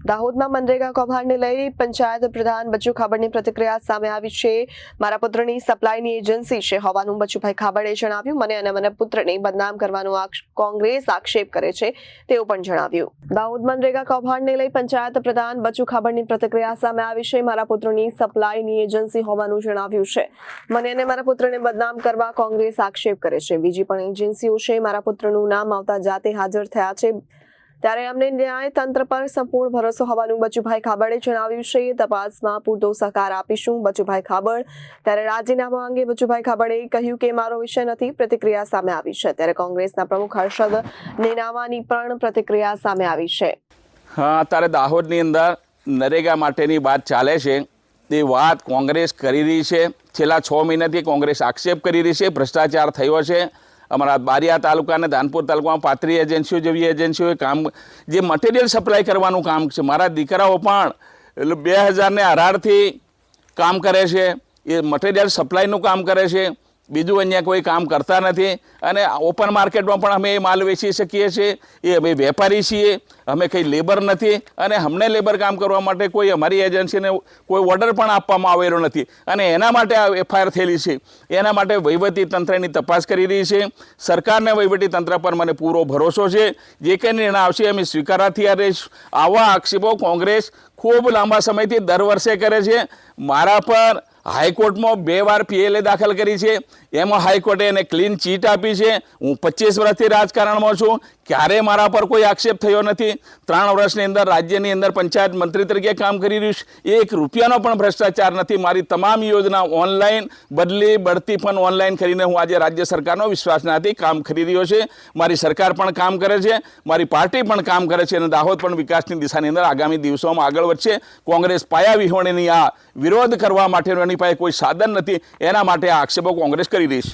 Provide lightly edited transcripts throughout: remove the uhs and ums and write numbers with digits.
દાહોદમાં મનરેગા કૌભાંડને લઈ પંચાયત પ્રધાન બચુ ખાબડની પ્રતિક્રિયા સામે આવી છે। મારા પુત્રની સપ્લાયની એજન્સી છે હોવાનું બચુભાઈ ખાબડે જણાવ્યું। મને અને મારા પુત્રને બદનામ કરવાનો કોંગ્રેસ આક્ષેપ કરે છે તેવું પણ જણાવ્યું। દાહોદ મનરેગા કૌભાંડને લઈ પંચાયત પ્રધાન બચુ ખાબડની પ્રતિક્રિયા સામે આવી છે। મારા પુત્રની સપ્લાયની એજન્સી હોવાનું જણાવ્યું છે। મને અને મારા પુત્રને બદનામ કરવા કોંગ્રેસ આક્ષેપ કરે છે। બીજી પણ એજન્સીઓ છે। મારા પુત્રનું નામ આવતા જાતે હાજર થયા છે ત્યારે અમને ન્યાયતંત્ર પર સંપૂર્ણ ભરોસો હોવાનું બચુભાઈ ખાબડે જણાવ્યું છે। તપાસમાં પૂરતો સહકાર આપીશું બચુભાઈ ખાબડ। ત્યારે રાજીનામા અંગે બચુભાઈ ખાબડે કહ્યું કે મારો વિષય નથી। પ્રતિક્રિયા સામે આવી છે ત્યારે કોંગ્રેસના પ્રમુખ હર્ષદ નેનાવાની પણ પ્રતિક્રિયા સામે આવી છે। હા, અત્યારે દાહોદની અંદર નરેગા માટેની વાત ચાલે છે। તે વાત કોંગ્રેસ કરી રહી છે। છેલ્લા 6 મહિનાથી કોંગ્રેસ આક્ષેપ કરી રહી છે ભ્રષ્ટાચાર થયો છે। અમારા બારિયા તાલુકા અને ધાનપુર તાલુકામાં 35 એજન્સીઓ જેવી એજન્સીઓએ કામ જે મટીરિયલ સપ્લાય કરવાનું કામ છે। મારા દીકરાઓ પણ 2018થી કામ કરે છે। એ મટીરિયલ સપ્લાયનું કામ કરે છે। બીજું અહીંયા કોઈ કામ કરતા નથી અને ઓપન માર્કેટમાં પણ અમે એ માલ વેચી શકીએ છીએ। એ અમે વેપારી છીએ, અમે કંઈ લેબર નથી અને અમને લેબર કામ કરવા માટે કોઈ અમારી એજન્સીને કોઈ ઓર્ડર પણ આપવામાં આવેલો નથી અને એના માટે આ એફઆઈઆર થયેલી છે। એના માટે વહીવટી તંત્રની તપાસ કરી રહી છે। સરકારને વહીવટી તંત્ર પર મને પૂરો ભરોસો છે। જે કંઈ નિર્ણય આવશે અમે સ્વીકારવા તૈયાર રહીશું। આવા આક્ષેપો કોંગ્રેસ ખૂબ લાંબા સમયથી દર વર્ષે કરે છે। મારા પર હાઈકોર્ટમાં 2 વાર પીએલએ દાખલ કરી છે। એમાં હાઈકોર્ટે એને ક્લીન ચીટ આપી છે। હું 25 વર્ષથી રાજકારણમાં છું, ક્યારેય મારા પર કોઈ આક્ષેપ થયો નથી। 3 વર્ષની અંદર રાજ્યની અંદર પંચાયત મંત્રી તરીકે કામ કરી રહ્યું છું। 1 રૂપિયાનો પણ ભ્રષ્ટાચાર નથી। મારી તમામ યોજના ઓનલાઈન, બદલી બઢતી પણ ઓનલાઈન કરીને હું આજે રાજ્ય સરકારનો વિશ્વાસનાથી કામ કરી રહ્યો છે। મારી સરકાર પણ કામ કરે છે, મારી પાર્ટી પણ કામ કરે છે અને દાહોદ પણ વિકાસની દિશાની અંદર આગામી દિવસોમાં આગળ વધશે। કોંગ્રેસ પાયા વિહોણીની આ વિરોધ કરવા માટેનો એની પાસે કોઈ સાધન નથી। એના માટે આ આક્ષેપો કોંગ્રેસ કરી રહી છે।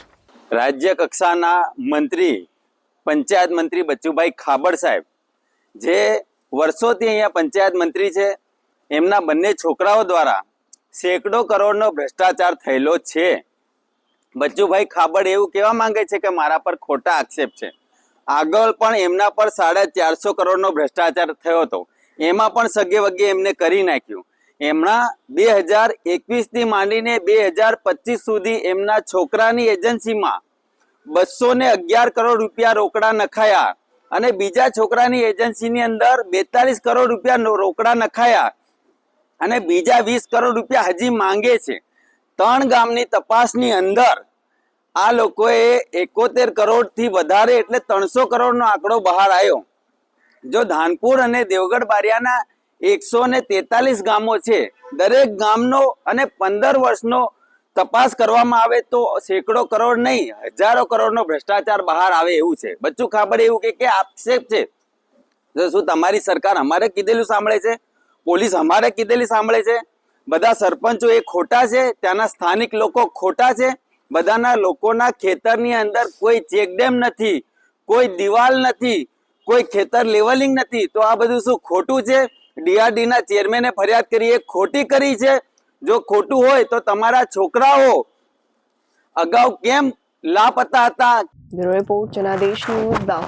રાજ્ય કક્ષાના મંત્રી પંચાયત મંત્રી બચુભાઈ ખાબડ સાહેબ જે વર્ષોથી અહીંયા પંચાયત મંત્રી છે, એમના બંને છોકરાઓ દ્વારા સેંકડો કરોડનો ભ્રષ્ટાચાર થયેલો છે। બચુભાઈ ખાબડ એવું કહેવા માંગે છે કે મારા પર ખોટા આક્ષેપ છે। આગળ પણ એમના પર 450 કરોડનો ભ્રષ્ટાચાર થયો હતો, એમાં પણ સગે વગે એમને કરી નાખ્યું। એમના 2021થી માંડીને 2025 સુધી એમના છોકરાની એજન્સીમાં 211 કરોડ રૂપિયા રોકડા નખાયા અને બીજા છોકરાની એજન્સીની અંદર 42 કરોડ રૂપિયા રોકડા નખાયા અને બીજા 20 કરોડ રૂપિયા હજી માંગે છે। 3 ગામની તપાસની અંદર આ લોકોએ 71 કરોડથી વધારે એટલે 300 કરોડનો આંકડો બહાર આવ્યો। જો ધાનપુર અને દેવગઢ બારિયાના 143 ગામો છે, દરેક ગામનો અને 15 વર્ષનો તપાસ કરવામાં આવે તો સેંકડો કરોડ નહીં, હજારો કરોડનો ભ્રષ્ટાચાર બહાર આવે એવું છે। બચ્ચુ ખાબડ એવું કે આક્ષેપ છે, શું તમારી સરકાર અમારે કીધેલું સાંભળે છે? પોલીસ અમારે કીધેલી સાંભળે છે? બધા સરપંચો એ ખોટા છે? ત્યાંના સ્થાનિક લોકો ખોટા છે? બધાના લોકોના ખેતરની અંદર કોઈ ચેકડેમ નથી, કોઈ દિવાલ નથી, કોઈ ખેતર લેવલિંગ નથી, તો આ બધું શું ખોટું છે? ડીઆરડીના ચેરમેને ફરિયાદ કરી, એ ખોટી કરી છે। જો ખોટું હોય તો તમારા છોકરાઓ અગાઉ કેમ લાપતા હતા? Bureau report Janadesh news Dahod.